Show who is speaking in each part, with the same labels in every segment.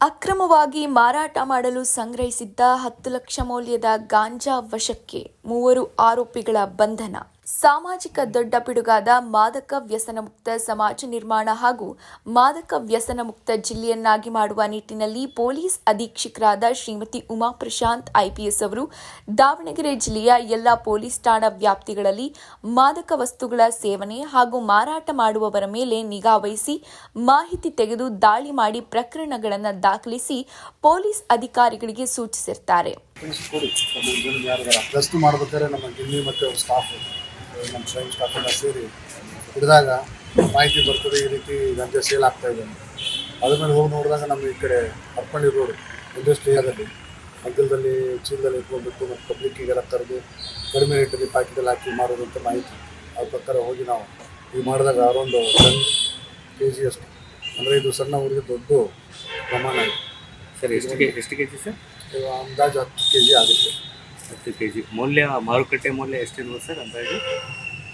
Speaker 1: ಅಕ್ರಮವಾಗಿ ಮಾರಾಟ ಮಾಡಲು ಸಂಗ್ರಹಿಸಿದ್ದ 10 ಲಕ್ಷ ಮೌಲ್ಯದ ಗಾಂಜಾ ವಶಕ್ಕೆ 3 ಆರೋಪಿಗಳ ಬಂಧನ. ಸಾಮಾಜಿಕ ದೊಡ್ಡ ಪಿಡುಗಾದ ಮಾದಕ ವ್ಯಸನ ಮುಕ್ತ ಸಮಾಜ ನಿರ್ಮಾಣ ಹಾಗೂ ಮಾದಕ ವ್ಯಸನ ಮುಕ್ತ ಜಿಲ್ಲೆಯನ್ನಾಗಿ ಮಾಡುವ ನಿಟ್ಟಿನಲ್ಲಿ ಪೊಲೀಸ್ ಅಧೀಕ್ಷಕರಾದ ಶ್ರೀಮತಿ ಉಮಾ ಪ್ರಶಾಂತ್ ಐಪಿಎಸ್ ಅವರು ದಾವಣಗೆರೆ ಜಿಲ್ಲೆಯ ಎಲ್ಲ ಪೊಲೀಸ್ ಠಾಣಾ ವ್ಯಾಪ್ತಿಗಳಲ್ಲಿ ಮಾದಕ ವಸ್ತುಗಳ ಸೇವನೆ ಹಾಗೂ ಮಾರಾಟ ಮಾಡುವವರ ಮೇಲೆ ನಿಗಾ ವಹಿಸಿ ಮಾಹಿತಿ ತೆಗೆದು ದಾಳಿ ಮಾಡಿ ಪ್ರಕರಣಗಳನ್ನು ದಾಖಲಿಸಿ ಪೊಲೀಸ್ ಅಧಿಕಾರಿಗಳಿಗೆ ಸೂಚಿಸಿರುತ್ತಾರೆ.
Speaker 2: ನಮ್ಮ ಸ್ವಯಂ ಸ್ಟಾಫೆಲ್ಲ ಸೇರಿ ಹಿಡಿದಾಗ ಮಾಹಿತಿ ಬರ್ತದೆ, ಈ ರೀತಿ ಗಂಜೆ ಸೇಲ್ ಆಗ್ತಾಯಿದೆ. ಅದ್ರ ಮೇಲೆ ಹೋಗಿ ನೋಡಿದಾಗ ನಮ್ಮ ಈ ಕಡೆ ಹರ್ಪಳ್ಳಿ ರೋಡ್ ಇಂಡಸ್ಟ್ರಿಯಾದಲ್ಲಿ ಮಗ್ಗಲದಲ್ಲಿ ಚೀಲದಲ್ಲಿ ಇಟ್ಕೊಂಡ್ಬಿಟ್ಟು ಮತ್ತು ಪಬ್ಲಿಕ್ಕಿಗೆಲ್ಲ ತರದು ಕಡಿಮೆ ರೇಟಲ್ಲಿ ಪ್ಯಾಕೆಟಲ್ಲಿ ಹಾಕಿ ಮಾಡೋದಂತ ಮಾಹಿತಿ. ಆ ಪ್ರಕಾರ ಹೋಗಿ ನಾವು ಈಗ ಮಾಡಿದಾಗ ಅರೌಂಡ್ 10 kg ಅಷ್ಟು, ಅಂದರೆ ಇದು ಸಣ್ಣ ಊರಿಗೆ ದೊಡ್ಡ ಪ್ರಮಾಣ ಇದೆ
Speaker 3: ಸರ್. ಎಷ್ಟು ಕೆ ಜಿ ಸರ್?
Speaker 2: ಅಂದಾಜು 10 kg ಆಗುತ್ತೆ.
Speaker 3: 10 kg ಮೌಲ್ಯ, ಮಾರುಕಟ್ಟೆ ಮೌಲ್ಯ ಎಷ್ಟಿರ್ಬೋದು ಸರ್ ಅಂದಾಜು?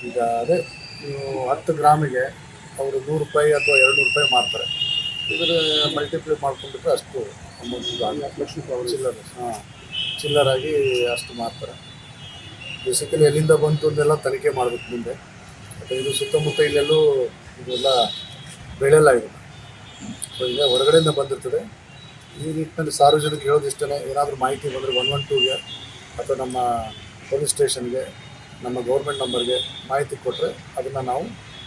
Speaker 2: ಈಗ ಅದೇ ನೀವು 10 ಗ್ರಾಮಿಗೆ ಅವರು ₹100 ಅಥವಾ ₹200 ಮಾರ್ತಾರೆ. ಇದರ ಮಲ್ಟಿಪ್ಲೈ ಮಾಡ್ಕೊಂಡ್ಬಿಟ್ರೆ ಅಷ್ಟು ಅಮೌಂಟ್ ಚಿಲ್ಲರ್ ಚಿಲ್ಲರಾಗಿ ಅಷ್ಟು ಮಾರ್ತಾರೆ. ಬೇಸಿಕಲಿ ಎಲ್ಲಿಂದ ಬಂತು ಅಂತೆಲ್ಲ ತನಿಖೆ ಮಾಡಬೇಕು ಮುಂದೆ. ಮತ್ತು ಇದು ಸುತ್ತಮುತ್ತ ಇಲ್ಲೆಲ್ಲೂ ಇದೆಲ್ಲ ಬೆಳೆಲ್ಲ ಇದೆ. ಸೊ ಈಗ ಹೊರಗಡೆಯಿಂದ ಬಂದಿರ್ತದೆ. ಈ ನಿಟ್ಟಿನಲ್ಲಿ ಸಾರ್ವಜನಿಕ ಹೇಳೋದಿಷ್ಟೇ, ಏನಾದರೂ ಮಾಹಿತಿ ಬಂದರೆ 112ಗೆ ಅಥವಾ ನಮ್ಮ ಪೊಲೀಸ್ ಸ್ಟೇಷನ್ಗೆ, ನಮ್ಮ ಗೌರ್ಮೆಂಟ್ ನಂಬರ್ಗೆ ಮಾಹಿತಿ ಕೊಟ್ಟರೆ ಅದನ್ನು ನಾವು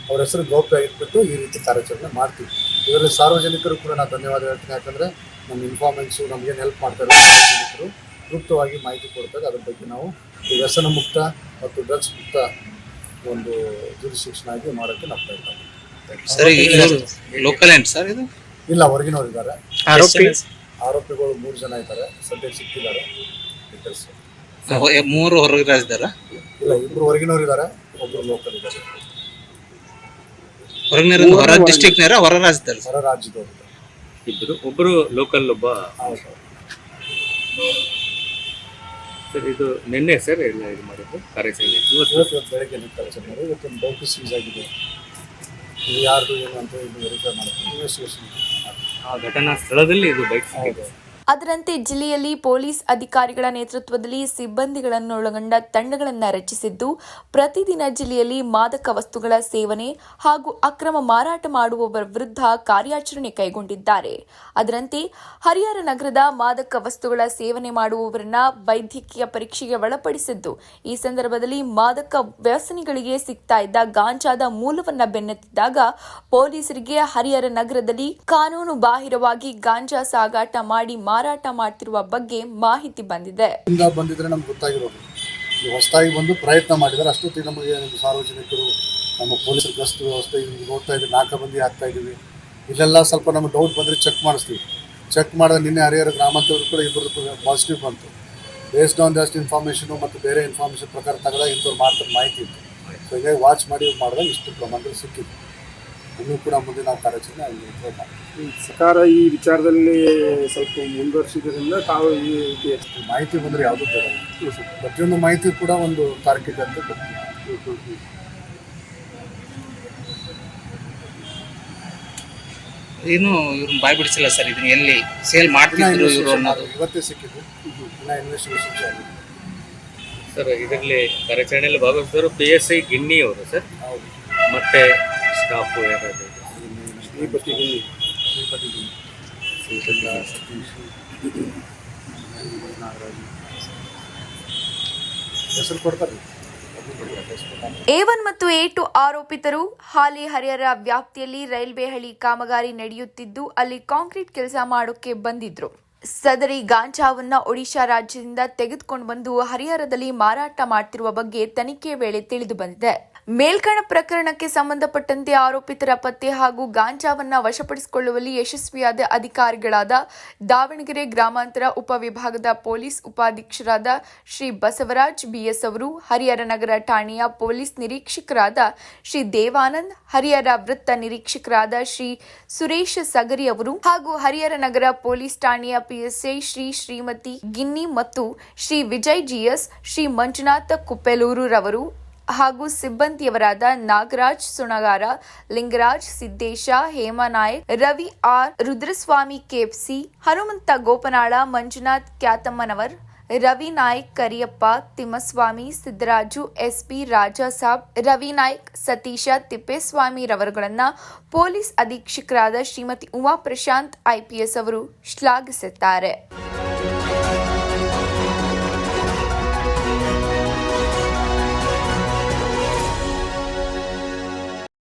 Speaker 2: ಅವ್ರ ಹೆಸರು ಗೌಪ್ಯ ಇಟ್ಬಿಟ್ಟು ಈ ರೀತಿ ಕಾರ್ಯಾಚರಣೆ ಮಾಡ್ತೀವಿ. ಇದರಲ್ಲಿ ಸಾರ್ವಜನಿಕರು ಕೂಡ ನಾನು ಧನ್ಯವಾದ ಹೇಳ್ತೀನಿ. ಯಾಕಂದರೆ ನಮ್ಮ ಇನ್ಫಾರ್ಮೆನ್ಸು ನಮಗೇನು ಹೆಲ್ಪ್ ಮಾಡ್ತಾರೆ, ಸಾರ್ವಜನಿಕರು ಗುಪ್ತವಾಗಿ ಮಾಹಿತಿ ಕೊಡ್ತಾರೆ. ಅದ್ರ ಬಗ್ಗೆ ನಾವು ಈ ವ್ಯಸನ ಮುಕ್ತ ಮತ್ತು ಡ್ರಗ್ಸ್ ಮುಕ್ತ ಒಂದು ಜುರಿಸ್ಡಿಕ್ಷನ್ ಆಗಿ ಮಾಡೋಕ್ಕೆ ನಾವು ಪ್ರಯತ್ನ ಮಾಡ್ತೀವಿ.
Speaker 4: ಲೋಕಲ್ ಏನು ಸರ್ ಇದು?
Speaker 2: ಇಲ್ಲ, ಹೊರಗಿನವ್ರು ಇದ್ದಾರೆ. ಆರೋಪಿಗಳು 3 ಜನ ಇದ್ದಾರೆ, ಸದ್ಯಕ್ಕೆ ಸಿಕ್ಕಿದ್ದಾರೆ. ಡೀಟೇಲ್ಸ್
Speaker 4: 3 ಹೊರಗೆ ರಾಜ್ಯದಾರ?
Speaker 2: ಇಲ್ಲ, 2 ಹೊರಗಿನವ್ರು ಇದ್ದಾರೆ, 1 ಲೋಕಲ್ ಇದ್ದಾರೆ.
Speaker 4: ಹೊರ ಡಿಸ್ಟ್ರಿಕ್ಟ್ನಾರ, ಹೊರ ರಾಜ್ಯದಲ್ಲ?
Speaker 2: ಹೊರ ರಾಜ್ಯದವರು
Speaker 3: ಇಬ್ಬರು, ಒಬ್ಬರು ಲೋಕಲ್, ಒಬ್ಬ. ಸರ್ ಇದು ನಿನ್ನೆ ಸರ್ ಎಲ್ಲ ಇದು ಮಾಡಿದ್ದು ಕಾರ್ಯಾಚರಣೆ?
Speaker 2: ಇವತ್ತು ಬೆಳಗ್ಗೆ ಕಾರ್ಯಾಚರಣೆ ಮಾಡಿ. ಇವತ್ತೊಂದು ಬೈಕ್ ಸೀಸ್ ಆಗಿದೆ. ಇದು ಯಾರ್ದು ಏನು ಅಂತ ಇದು ವೆರಿಫೈ ಮಾಡ್ತೀವಿ, ಇನ್ವೆಸ್ಟಿಗೇಷನ್.
Speaker 3: ಆ ಘಟನಾ ಸ್ಥಳದಲ್ಲಿ ಇದು ಬೈಕ್ ಸಿಕ್ಕಿದೆ.
Speaker 1: ಅದರಂತೆ ಜಿಲ್ಲೆಯಲ್ಲಿ ಪೊಲೀಸ್ ಅಧಿಕಾರಿಗಳ ನೇತೃತ್ವದಲ್ಲಿ ಸಿಬ್ಬಂದಿಗಳನ್ನೊಳಗೊಂಡ ತಂಡಗಳನ್ನು ರಚಿಸಿದ್ದು ಪ್ರತಿದಿನ ಜಿಲ್ಲೆಯಲ್ಲಿ ಮಾದಕ ವಸ್ತುಗಳ ಸೇವನೆ ಹಾಗೂ ಅಕ್ರಮ ಮಾರಾಟ ಮಾಡುವವರ ವಿರುದ್ಧ ಕಾರ್ಯಾಚರಣೆ ಕೈಗೊಂಡಿದ್ದಾರೆ. ಅದರಂತೆ ಹರಿಹರ ನಗರದ ಮಾದಕ ವಸ್ತುಗಳ ಸೇವನೆ ಮಾಡುವವರನ್ನ ವೈದ್ಯಕೀಯ ಪರೀಕ್ಷೆಗೆ ಒಳಪಡಿಸಿದ್ದು, ಈ ಸಂದರ್ಭದಲ್ಲಿ ಮಾದಕ ವ್ಯಸನಿಗಳಿಗೆ ಸಿಗ್ತಾ ಇದ್ದ ಗಾಂಜಾದ ಮೂಲವನ್ನ ಬೆನ್ನತ್ತಿದ್ದಾಗ ಪೊಲೀಸರಿಗೆ ಹರಿಹರ ನಗರದಲ್ಲಿ ಕಾನೂನು ಬಾಹಿರವಾಗಿ ಗಾಂಜಾ ಸಾಗಾಟ ಮಾಡಿ ಮಾರಾಟ ಮಾಡ್ತಿರುವ ಬಗ್ಗೆ ಮಾಹಿತಿ ಬಂದಿದೆ.
Speaker 2: ಬಂದಿದ್ರೆ ನಮ್ಗೆ ಗೊತ್ತಾಗಿರೋದು, ಹೊಸದಾಗಿ ಬಂದು ಪ್ರಯತ್ನ ಮಾಡಿದ್ದಾರೆ. ಅಷ್ಟೊತ್ತಿಗೆ ನಮಗೆ ನಮ್ಮ ಸಾರ್ವಜನಿಕರು, ನಮ್ಮ ಪೊಲೀಸರ ಗಸ್ತು ವ್ಯವಸ್ಥೆ ನೋಡ್ತಾ ಇದ್ದೀವಿ, ನಾಕಾಬಂದಿ ಆಗ್ತಾ ಇದ್ದೀವಿ. ಇಲ್ಲೆಲ್ಲ ಸ್ವಲ್ಪ ನಮ್ಗೆ ಡೌಟ್ ಬಂದರೆ ಚೆಕ್ ಮಾಡಿಸ್ತೀವಿ. ಚೆಕ್ ಮಾಡಿದ್ರೆ ನಿನ್ನೆ ಹರಿಹರ ಗ್ರಾಮಾಂತರರು ಕೂಡ 2 ಪಾಸಿಟಿವ್ ಬಂತು. ಬೇಸ್ಡ್ ಆನ್ ದಸ್ಟ್ ಇನ್ಫಾರ್ಮೇಷನು ಮತ್ತು ಬೇರೆ ಇನ್ಫಾರ್ಮೇಷನ್ ಪ್ರಕಾರ ತೆಗೆದಾಗ ಇಂಥವ್ರು ಮಾಡ್ತಾರೆ ಮಾಹಿತಿ ಇತ್ತು. ಸೊ ಹೀಗಾಗಿ ವಾಚ್ ಮಾಡಿ ಮಾಡಿದಾಗ ಇಷ್ಟು ಪ್ರಮಾಣದಲ್ಲಿ ಸಿಕ್ಕಿದೆ. ಇನ್ನೂ ಕೂಡ ಮುಂದೆ ನಾವು ಕಾರ್ಯಾಚರಣೆ
Speaker 5: ಸರ್ಕಾರ ಈ ವಿಚಾರದಲ್ಲಿ ಸ್ವಲ್ಪ ಮುಂದುವರಿಸಿದ್ರಿಂದ ತಾವು ಈ ರೀತಿ
Speaker 2: ಮಾಹಿತಿ ಬಂದರೆ ಯಾವುದೂ ಬೇಡ. ಪ್ರತಿಯೊಂದು ಮಾಹಿತಿ ಕೂಡ ಒಂದು ತಾರ್ಕಿಕ ಅಂತ ಕೊಡ್ತೀವಿ.
Speaker 4: ಏನು ಇವ್ರನ್ನ ಬಾಯ್ ಬಿಡಿಸಿಲ್ಲ ಸರ್, ಇದನ್ನ ಎಲ್ಲಿ ಸೇಲ್ ಮಾಡ್ತಿದ್ರು ಇವರು ಅನ್ನೋದು
Speaker 2: ಇವತ್ತೇ ಸಿಕ್ಕಿದ್ದು. ಇನ್ನು ಇನ್ವೆಸ್ಟಿಗೇಷನ್ ಆಗಿದೆ
Speaker 3: ಸರ್. ಇದರಲ್ಲಿ ಕಾರ್ಯಾಚರಣೆಯಲ್ಲಿ ಭಾಗವಹಿಸಿದವರು PSI ಗಿಣ್ಣಿ ಅವರು ಸರ್, ಮತ್ತೆ ಸ್ಟಾಫು ಯಾರಾದರೂ?
Speaker 2: ಶ್ರೀಪತಿ ಹೆಸರು ಕೊಡ್ತಾರೆ.
Speaker 1: A1 ಮತ್ತು A2 ಆರೋಪಿತರು ಹಾಲಿ ಹರಿಹರ ವ್ಯಾಪ್ತಿಯಲ್ಲಿ ರೈಲ್ವೆ ಹಳಿ ಕಾಮಗಾರಿ ನಡೆಯುತ್ತಿದ್ದು ಅಲ್ಲಿ ಕಾಂಕ್ರೀಟ್ ಕೆಲಸ ಮಾಡೋಕೆ ಬಂದಿದ್ರು. ಸದರಿ ಗಾಂಜಾವನ್ನ ಒಡಿಶಾ ರಾಜ್ಯದಿಂದ ತೆಗೆದುಕೊಂಡು ಬಂದು ಹರಿಹರದಲ್ಲಿ ಮಾರಾಟ ಮಾಡ್ತಿರುವ ಬಗ್ಗೆ ತನಿಖೆ ವೇಳೆ ತಿಳಿದು ಬಂದಿದೆ. ಮೇಲ್ಕಣ ಪ್ರಕರಣಕ್ಕೆ ಸಂಬಂಧಪಟ್ಟಂತೆ ಆರೋಪಿತರ ಪತ್ತೆ ಹಾಗೂ ಗಾಂಜಾವನ್ನ ವಶಪಡಿಸಿಕೊಳ್ಳುವಲ್ಲಿ ಯಶಸ್ವಿಯಾದ ಅಧಿಕಾರಿಗಳಾದ ದಾವಣಗೆರೆ ಗ್ರಾಮಾಂತರ ಉಪವಿಭಾಗದ ಪೊಲೀಸ್ ಉಪಾಧೀಕ್ಷಕರಾದ ಶ್ರೀ ಬಸವರಾಜ್ BS ಅವರು, ಹರಿಹರ ನಗರ ಠಾಣೆಯ ಪೊಲೀಸ್ ನಿರೀಕ್ಷಕರಾದ ಶ್ರೀ ದೇವಾನಂದ್, ಹರಿಹರ ವೃತ್ತ ನಿರೀಕ್ಷಕರಾದ ಶ್ರೀ ಸುರೇಶ್ ಸಗರಿ ಅವರು ಹಾಗೂ ಹರಿಹರ ನಗರ ಪೊಲೀಸ್ ಠಾಣೆಯ PSI ಶ್ರೀಮತಿ ಗಿನ್ನಿ ಮತ್ತು ಶ್ರೀ ವಿಜಯ್ GS, ಶ್ರೀ ಮಂಜುನಾಥ ಕುಪ್ಪೆಲೂರು ರವರು ಹಾಗೂ ಸಿಬ್ಬಂದಿಯವರಾದ Nagaraj Sunagar, Lingaraj, Siddesha, Hemanayak, Ravi R, Rudraswamy KFC, Hanumantha Gopanal, Manjunath Kyathammanavar, Ravi Naik, Kariyappa, Thimmaswamy, Siddaraju, SP, Rajasab, Ravi Naik, Satisha, Thippeswamy ರವರುಗಳನ್ನು ಪೊಲೀಸ್ ಅಧೀಕ್ಷಕರಾದ ಶ್ರೀಮತಿ ಉಮಾ ಪ್ರಶಾಂತ್ IPS ಅವರು ಶ್ಲಾಘಿಸಿದ್ದಾರೆ.